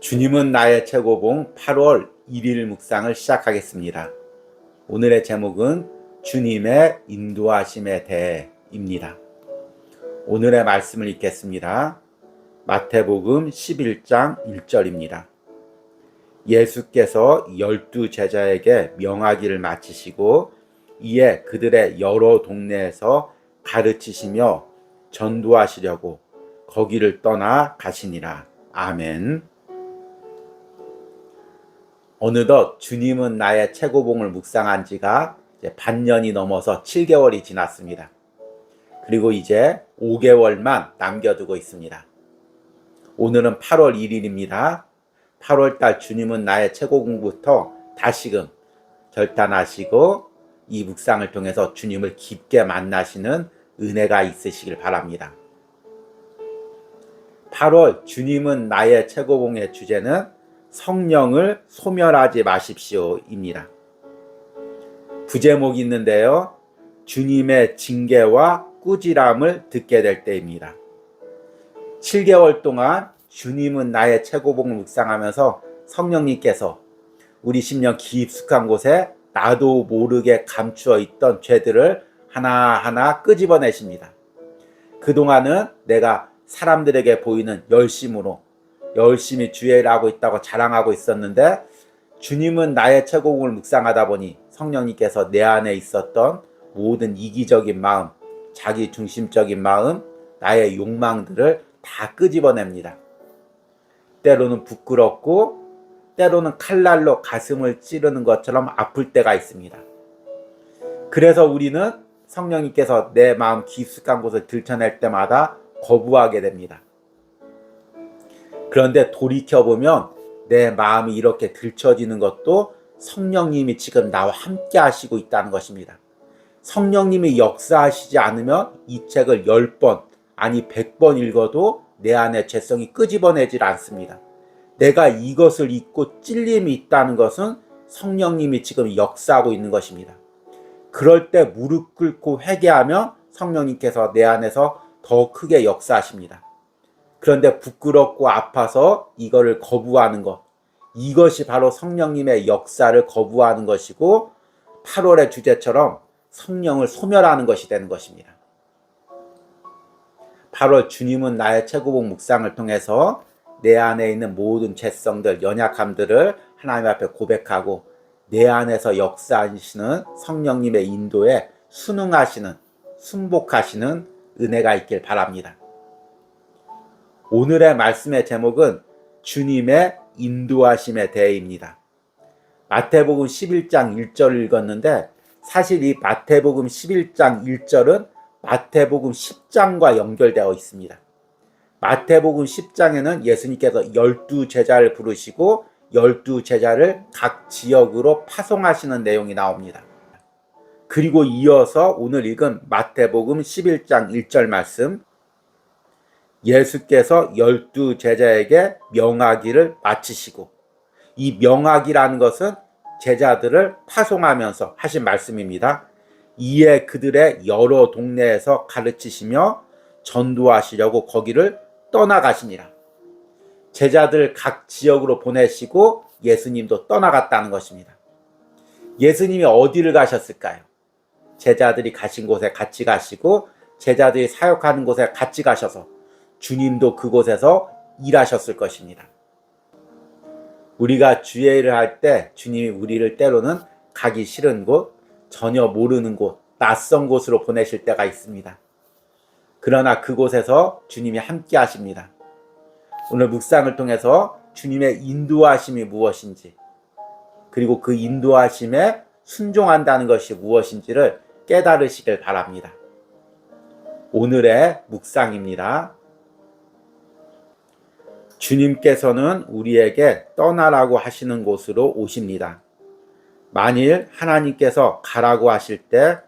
주님은 나의 최고봉 8월 1일 묵상을 시작하겠습니다. 오늘의 제목은 주님의 인도하심에 대해입니다. 오늘의 말씀을 읽겠습니다. 마태복음 11장 1절입니다. 예수께서 12 제자에게 명하기를 마치시고 이에 그들의 여러 동네에서 가르치시며 전도하시려고 거기를 떠나 가시니라. 아멘. 어느덧 주님은 나의 최고봉을 묵상한 지가 반년이 넘어서 7개월이 지났습니다. 그리고 이제 5개월만 남겨두고 있습니다. 오늘은 8월 1일입니다. 8월달 주님은 나의 최고봉부터 다시금 결단하시고 이 묵상을 통해서 주님을 깊게 만나시는 은혜가 있으시길 바랍니다. 8월 주님은 나의 최고봉의 주제는 성령을 소멸하지 마십시오입니다. 부제목이 있는데요. 주님의 징계와 꾸지람을 듣게 될 때입니다. 7개월 동안 주님은 나의 최고봉을 묵상하면서 성령님께서 우리 심령 깊숙한 곳에 나도 모르게 감추어 있던 죄들을 하나하나 끄집어내십니다. 그동안은 내가 사람들에게 보이는 열심히 주의를 하고 있다고 자랑하고 있었는데 주님은 나의 최고봉을 묵상하다 보니 성령님께서 내 안에 있었던 모든 이기적인 마음, 자기 중심적인 마음, 나의 욕망들을 다 끄집어냅니다. 때로는 부끄럽고 때로는 칼날로 가슴을 찌르는 것처럼 아플 때가 있습니다. 그래서 우리는 성령님께서 내 마음 깊숙한 곳을 들춰낼 때마다 거부하게 됩니다. 그런데 돌이켜보면 내 마음이 이렇게 들춰지는 것도 성령님이 지금 나와 함께 하시고 있다는 것입니다. 성령님이 역사하시지 않으면 이 책을 10번 아니 100번 읽어도 내 안에 죄성이 끄집어내질 않습니다. 내가 이것을 잊고 찔림이 있다는 것은 성령님이 지금 역사하고 있는 것입니다. 그럴 때 무릎 꿇고 회개하면 성령님께서 내 안에서 더 크게 역사하십니다. 그런데 부끄럽고 아파서 이거를 거부하는 것, 이것이 바로 성령님의 역사를 거부하는 것이고 8월의 주제처럼 성령을 소멸하는 것이 되는 것입니다. 8월 주님은 나의 최고봉 묵상을 통해서 내 안에 있는 모든 죄성들, 연약함들을 하나님 앞에 고백하고 내 안에서 역사하시는 성령님의 인도에 순응하시는, 순복하시는 은혜가 있길 바랍니다. 오늘의 말씀의 제목은 주님의 인도하심에 대해입니다. 마태복음 11장 1절을 읽었는데 사실 이 마태복음 11장 1절은 마태복음 10장과 연결되어 있습니다. 마태복음 10장에는 예수님께서 12 제자를 부르시고 12 제자를 각 지역으로 파송하시는 내용이 나옵니다. 그리고 이어서 오늘 읽은 마태복음 11장 1절 말씀, 예수께서 12 제자에게 명하기를 마치시고, 이 명하기라는 것은 제자들을 파송하면서 하신 말씀입니다. 이에 그들의 여러 동네에서 가르치시며 전도하시려고 거기를 떠나가시니라. 제자들 각 지역으로 보내시고 예수님도 떠나갔다는 것입니다. 예수님이 어디를 가셨을까요? 제자들이 가신 곳에 같이 가시고 제자들이 사역하는 곳에 같이 가셔서 주님도 그곳에서 일하셨을 것입니다. 우리가 주의 일을 할 때 주님이 우리를 때로는 가기 싫은 곳, 전혀 모르는 곳, 낯선 곳으로 보내실 때가 있습니다. 그러나 그곳에서 주님이 함께 하십니다. 오늘 묵상을 통해서 주님의 인도하심이 무엇인지, 그리고 그 인도하심에 순종한다는 것이 무엇인지를 깨달으시길 바랍니다. 오늘의 묵상입니다. 주님께서는 우리에게 떠나라고 하시는 곳으로 오십니다. 만일 하나님께서 가라고 하실 때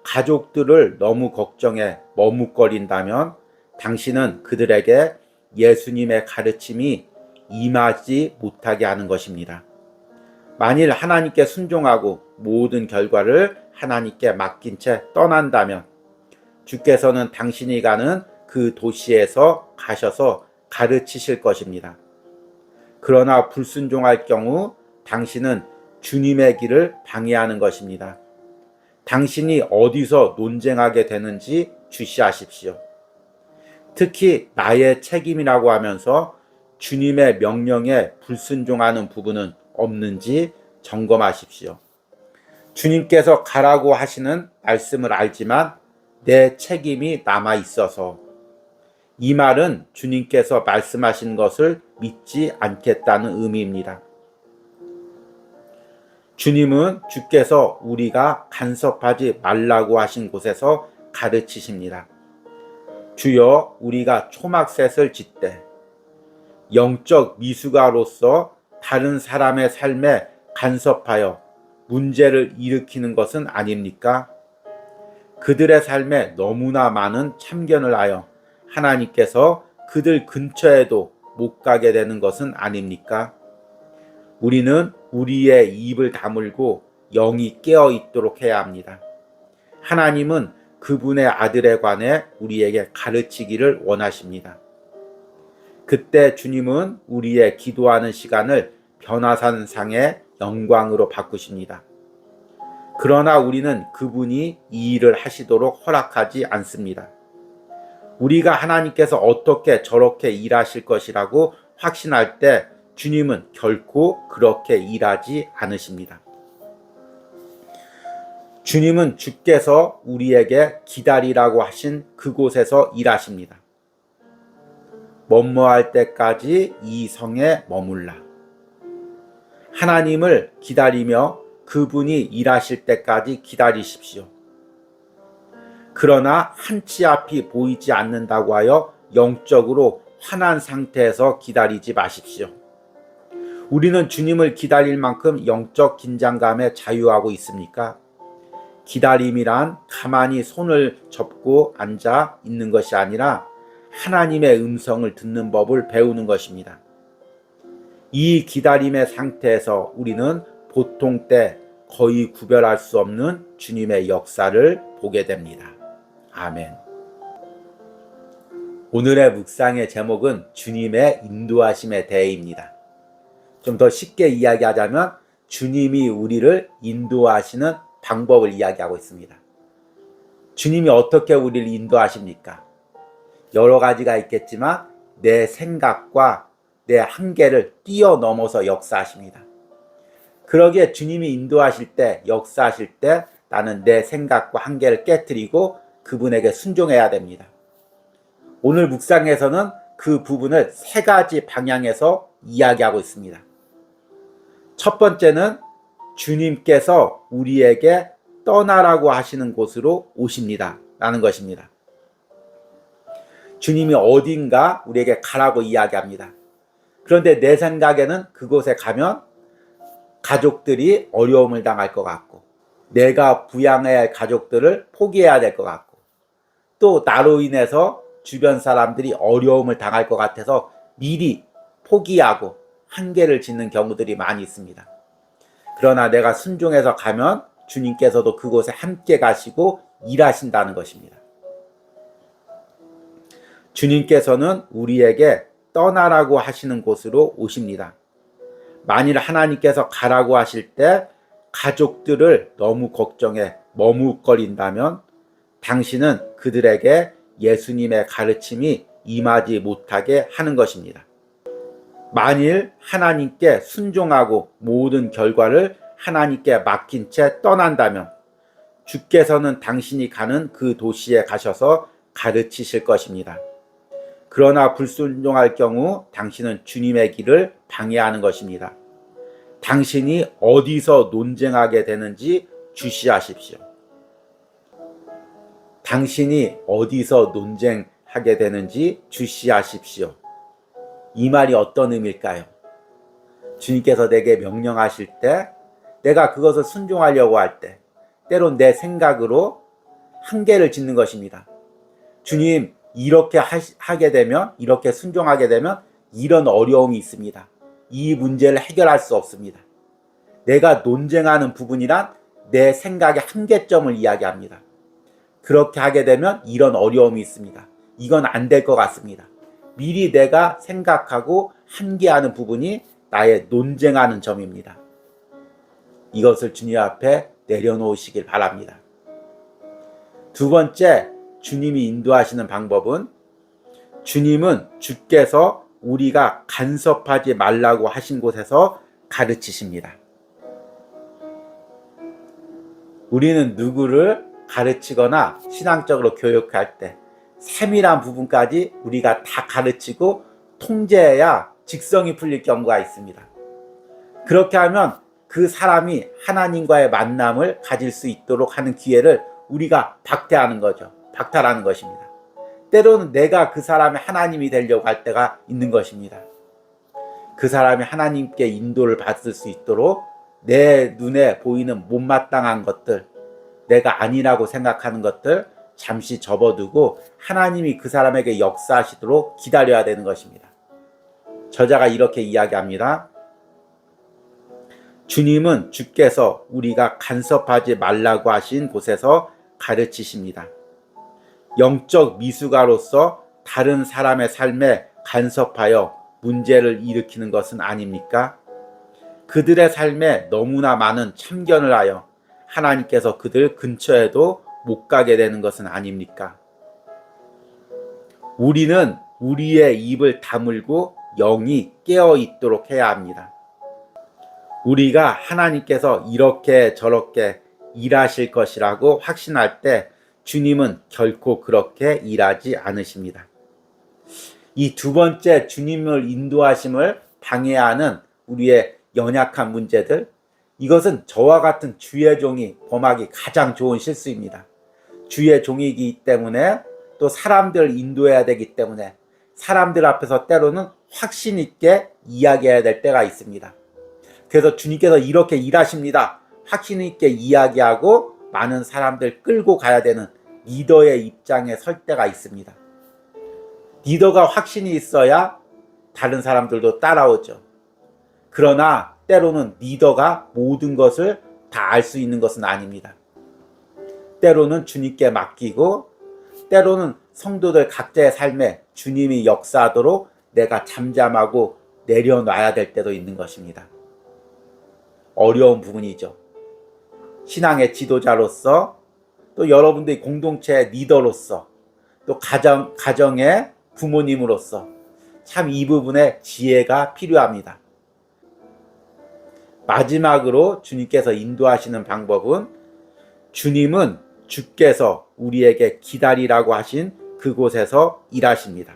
가족들을 너무 걱정해 머뭇거린다면 당신은 그들에게 예수님의 가르침이 임하지 못하게 하는 것입니다. 만일 하나님께 순종하고 모든 결과를 하나님께 맡긴 채 떠난다면 주께서는 당신이 가는 그 도시에서 가셔서 가르치실 것입니다. 그러나 불순종할 경우 당신은 주님의 길을 방해하는 것입니다. 당신이 어디서 논쟁하게 되는지 주시하십시오. 특히 나의 책임이라고 하면서 주님의 명령에 불순종하는 부분은 없는지 점검하십시오. 주님께서 가라고 하시는 말씀을 알지만 내 책임이 남아 있어서, 이 말은 주님께서 말씀하신 것을 믿지 않겠다는 의미입니다. 주님은 주께서 우리가 간섭하지 말라고 하신 곳에서 가르치십니다. 주여, 우리가 초막셋을 짓되 영적 미숙아로서 다른 사람의 삶에 간섭하여 문제를 일으키는 것은 아닙니까? 그들의 삶에 너무나 많은 참견을 하여 하나님께서 그들 근처에도 못 가게 되는 것은 아닙니까? 우리는 우리의 입을 다물고 영이 깨어 있도록 해야 합니다. 하나님은 그분의 아들에 관해 우리에게 가르치기를 원하십니다. 그때 주님은 우리의 기도하는 시간을 변화산상의 영광으로 바꾸십니다. 그러나 우리는 그분이 이 일을 하시도록 허락하지 않습니다. 우리가 하나님께서 어떻게 저렇게 일하실 것이라고 확신할 때 주님은 결코 그렇게 일하지 않으십니다. 주님은 주께서 우리에게 기다리라고 하신 그곳에서 일하십니다. 뭐뭐할 때까지 이 성에 머물라. 하나님을 기다리며 그분이 일하실 때까지 기다리십시오. 그러나 한치 앞이 보이지 않는다고 하여 영적으로 화난 상태에서 기다리지 마십시오. 우리는 주님을 기다릴 만큼 영적 긴장감에 자유하고 있습니까? 기다림이란 가만히 손을 접고 앉아 있는 것이 아니라 하나님의 음성을 듣는 법을 배우는 것입니다. 이 기다림의 상태에서 우리는 보통 때 거의 구별할 수 없는 주님의 역사를 보게 됩니다. 아멘. 오늘의 묵상의 제목은 주님의 인도하심에 대해입니다. 좀 더 쉽게 이야기하자면 주님이 우리를 인도하시는 방법을 이야기하고 있습니다. 주님이 어떻게 우리를 인도하십니까? 여러 가지가 있겠지만 내 생각과 내 한계를 뛰어넘어서 역사하십니다. 그러기에 주님이 인도하실 때, 역사하실 때 나는 내 생각과 한계를 깨트리고 그분에게 순종해야 됩니다. 오늘 묵상에서는 그 부분을 세 가지 방향에서 이야기하고 있습니다. 첫 번째는 주님께서 우리에게 떠나라고 하시는 곳으로 오십니다 라는 것입니다. 주님이 어딘가 우리에게 가라고 이야기합니다. 그런데 내 생각에는 그곳에 가면 가족들이 어려움을 당할 것 같고, 내가 부양해야 할 가족들을 포기해야 될 것 같고, 또 나로 인해서 주변 사람들이 어려움을 당할 것 같아서 미리 포기하고 한계를 짓는 경우들이 많이 있습니다. 그러나 내가 순종해서 가면 주님께서도 그곳에 함께 가시고 일하신다는 것입니다. 주님께서는 우리에게 떠나라고 하시는 곳으로 오십니다. 만일 하나님께서 가라고 하실 때 가족들을 너무 걱정해 머뭇거린다면 당신은 그들에게 예수님의 가르침이 임하지 못하게 하는 것입니다. 만일 하나님께 순종하고 모든 결과를 하나님께 맡긴 채 떠난다면 주께서는 당신이 가는 그 도시에 가셔서 가르치실 것입니다. 그러나 불순종할 경우 당신은 주님의 길을 방해하는 것입니다. 당신이 어디서 논쟁하게 되는지 주시하십시오. 당신이 어디서 논쟁하게 되는지 주시하십시오. 이 말이 어떤 의미일까요? 주님께서 내게 명령하실 때, 내가 그것을 순종하려고 할 때, 때론 내 생각으로 한계를 짓는 것입니다. 주님, 이렇게 하게 되면, 이렇게 순종하게 되면 이런 어려움이 있습니다. 이 문제를 해결할 수 없습니다. 내가 논쟁하는 부분이란 내 생각의 한계점을 이야기합니다. 그렇게 하게 되면 이런 어려움이 있습니다. 이건 안 될 것 같습니다. 미리 내가 생각하고 한계하는 부분이 나의 논쟁하는 점입니다. 이것을 주님 앞에 내려놓으시길 바랍니다. 두 번째, 주님이 인도하시는 방법은 주님은 주께서 우리가 간섭하지 말라고 하신 곳에서 가르치십니다. 우리는 누구를 가르치거나 신앙적으로 교육할 때 세밀한 부분까지 우리가 다 가르치고 통제해야 직성이 풀릴 경우가 있습니다. 그렇게 하면 그 사람이 하나님과의 만남을 가질 수 있도록 하는 기회를 우리가 박탈하는 거죠. 박탈하는 것입니다. 때로는 내가 그 사람의 하나님이 되려고 할 때가 있는 것입니다. 그 사람이 하나님께 인도를 받을 수 있도록 내 눈에 보이는 못마땅한 것들, 내가 아니라고 생각하는 것들 잠시 접어두고 하나님이 그 사람에게 역사하시도록 기다려야 되는 것입니다. 저자가 이렇게 이야기합니다. 주님은 주께서 우리가 간섭하지 말라고 하신 곳에서 가르치십니다. 영적 미숙아로서 다른 사람의 삶에 간섭하여 문제를 일으키는 것은 아닙니까? 그들의 삶에 너무나 많은 참견을 하여 하나님께서 그들 근처에도 못 가게 되는 것은 아닙니까? 우리는 우리의 입을 다물고 영이 깨어 있도록 해야 합니다. 우리가 하나님께서 이렇게 저렇게 일하실 것이라고 확신할 때 주님은 결코 그렇게 일하지 않으십니다. 이 두 번째 주님을 인도하심을 방해하는 우리의 연약한 문제들, 이것은 저와 같은 주의 종이 범하기 가장 좋은 실수입니다. 주의 종이기 때문에 또 사람들을 인도해야 되기 때문에 사람들 앞에서 때로는 확신 있게 이야기해야 될 때가 있습니다. 그래서 주님께서 이렇게 일하십니다. 확신 있게 이야기하고 많은 사람들 끌고 가야 되는 리더의 입장에 설 때가 있습니다. 리더가 확신이 있어야 다른 사람들도 따라오죠. 그러나 때로는 리더가 모든 것을 다 알 수 있는 것은 아닙니다. 때로는 주님께 맡기고 때로는 성도들 각자의 삶에 주님이 역사하도록 내가 잠잠하고 내려놔야 될 때도 있는 것입니다. 어려운 부분이죠. 신앙의 지도자로서 또 여러분들이 공동체의 리더로서 또 가정의 부모님으로서 참 이 부분에 지혜가 필요합니다. 마지막으로 주님께서 인도하시는 방법은 주님은 주께서 우리에게 기다리라고 하신 그곳에서 일하십니다.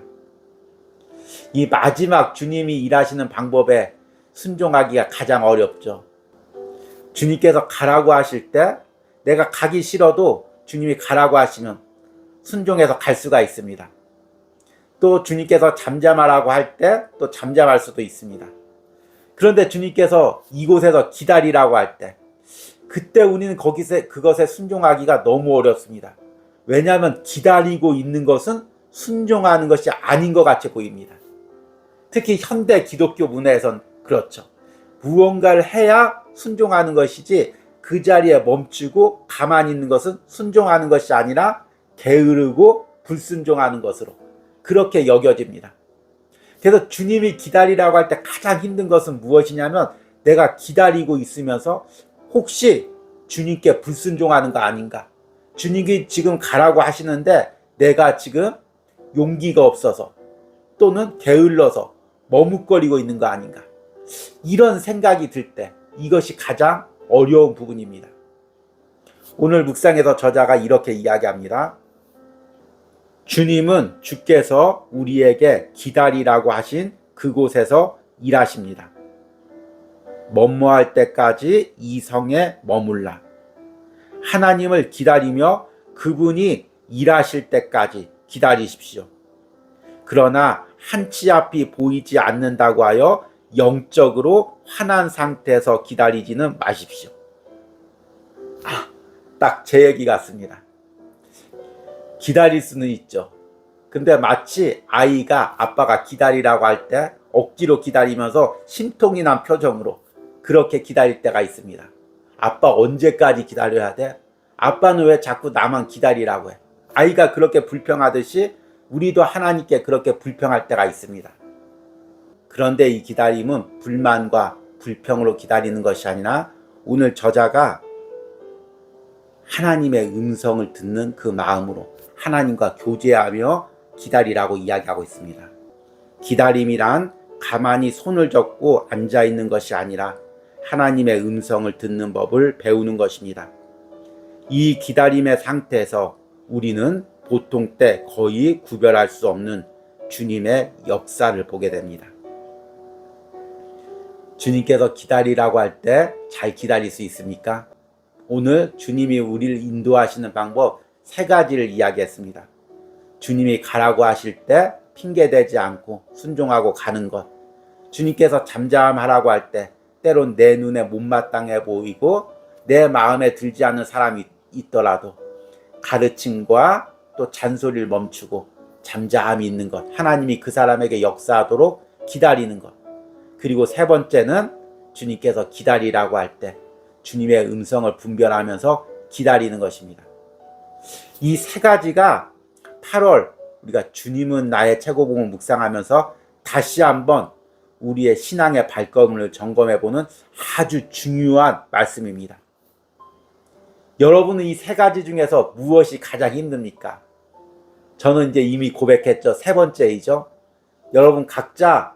이 마지막 주님이 일하시는 방법에 순종하기가 가장 어렵죠. 주님께서 가라고 하실 때 내가 가기 싫어도 주님이 가라고 하시면 순종해서 갈 수가 있습니다. 또 주님께서 잠잠하라고 할 때 또 잠잠할 수도 있습니다. 그런데 주님께서 이곳에서 기다리라고 할 때 그때 우리는 그것에 순종하기가 너무 어렵습니다. 왜냐하면 기다리고 있는 것은 순종하는 것이 아닌 것 같이 보입니다. 특히 현대 기독교 문화에선 그렇죠. 무언가를 해야 순종하는 것이지 그 자리에 멈추고 가만히 있는 것은 순종하는 것이 아니라 게으르고 불순종하는 것으로 그렇게 여겨집니다. 그래서 주님이 기다리라고 할 때 가장 힘든 것은 무엇이냐면 내가 기다리고 있으면서 혹시 주님께 불순종하는 거 아닌가? 주님이 지금 가라고 하시는데 내가 지금 용기가 없어서 또는 게을러서 머뭇거리고 있는 거 아닌가? 이런 생각이 들 때 이것이 가장 어려운 부분입니다. 오늘 묵상에서 저자가 이렇게 이야기합니다. 주님은 주께서 우리에게 기다리라고 하신 그곳에서 일하십니다. 뭐뭐할 때까지 이 성에 머물라. 하나님을 기다리며 그분이 일하실 때까지 기다리십시오. 그러나 한치 앞이 보이지 않는다고 하여 영적으로 화난 상태에서 기다리지는 마십시오. 딱 제 얘기 같습니다. 기다릴 수는 있죠. 근데 마치 아이가 아빠가 기다리라고 할 때 억지로 기다리면서 심통이 난 표정으로 그렇게 기다릴 때가 있습니다. 아빠 언제까지 기다려야 돼? 아빠는 왜 자꾸 나만 기다리라고 해? 아이가 그렇게 불평하듯이 우리도 하나님께 그렇게 불평할 때가 있습니다. 그런데 이 기다림은 불만과 불평으로 기다리는 것이 아니라 오늘 저자가 하나님의 음성을 듣는 그 마음으로 하나님과 교제하며 기다리라고 이야기하고 있습니다. 기다림이란 가만히 손을 잡고 앉아있는 것이 아니라 하나님의 음성을 듣는 법을 배우는 것입니다. 이 기다림의 상태에서 우리는 보통 때 거의 구별할 수 없는 주님의 역사를 보게 됩니다. 주님께서 기다리라고 할 때 잘 기다릴 수 있습니까? 오늘 주님이 우리를 인도하시는 방법 3가지를 이야기했습니다. 주님이 가라고 하실 때 핑계대지 않고 순종하고 가는 것. 주님께서 잠잠하라고 할 때 때론 내 눈에 못마땅해 보이고 내 마음에 들지 않는 사람이 있더라도 가르침과 또 잔소리를 멈추고 잠잠히 있는 것. 하나님이 그 사람에게 역사하도록 기다리는 것. 그리고 3번째는 주님께서 기다리라고 할 때 주님의 음성을 분별하면서 기다리는 것입니다. 이 3가지가 8월 우리가 주님은 나의 최고봉을 묵상하면서 다시 한번 우리의 신앙의 발걸음을 점검해보는 아주 중요한 말씀입니다. 여러분은 이 3가지 중에서 무엇이 가장 힘듭니까? 저는 이제 이미 고백했죠. 3번째이죠. 여러분 각자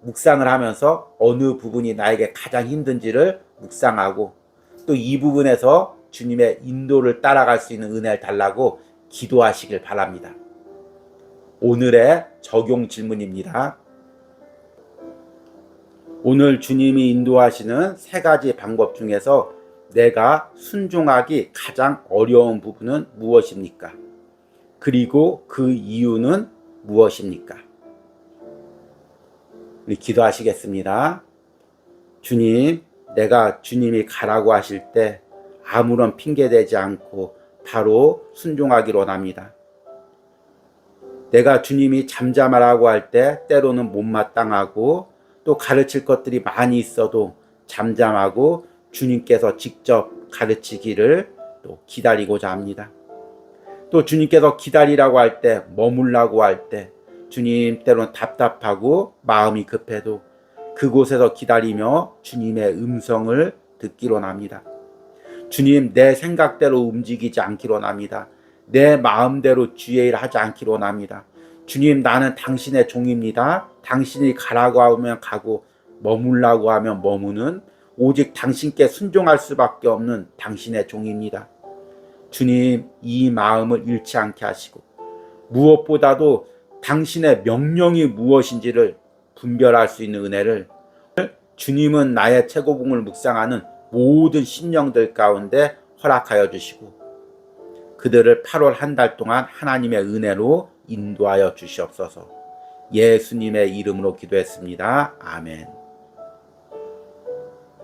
묵상을 하면서 어느 부분이 나에게 가장 힘든지를 묵상하고 또 이 부분에서 주님의 인도를 따라갈 수 있는 은혜를 달라고 기도하시길 바랍니다. 오늘의 적용 질문입니다. 오늘 주님이 인도하시는 3가지 방법 중에서 내가 순종하기 가장 어려운 부분은 무엇입니까? 그리고 그 이유는 무엇입니까? 우리 기도하시겠습니다. 주님, 내가 주님이 가라고 하실 때 아무런 핑계대지 않고 바로 순종하기로 원합니다. 내가 주님이 잠잠하라고 할 때 때로는 못마땅하고 또 가르칠 것들이 많이 있어도 잠잠하고 주님께서 직접 가르치기를 또 기다리고자 합니다. 또 주님께서 기다리라고 할 때 머물라고 할 때 주님 때로는 답답하고 마음이 급해도 그곳에서 기다리며 주님의 음성을 듣기로 합니다. 주님, 내 생각대로 움직이지 않기로 합니다. 내 마음대로 주의 일을 하지 않기로 합니다. 주님, 나는 당신의 종입니다. 당신이 가라고 하면 가고 머물라고 하면 머무는 오직 당신께 순종할 수밖에 없는 당신의 종입니다. 주님, 이 마음을 잃지 않게 하시고 무엇보다도 당신의 명령이 무엇인지를 분별할 수 있는 은혜를 주님은 나의 최고봉을 묵상하는 모든 심령들 가운데 허락하여 주시고 그들을 8월 한 달 동안 하나님의 은혜로 인도하여 주시옵소서. 예수님의 이름으로 기도했습니다. 아멘.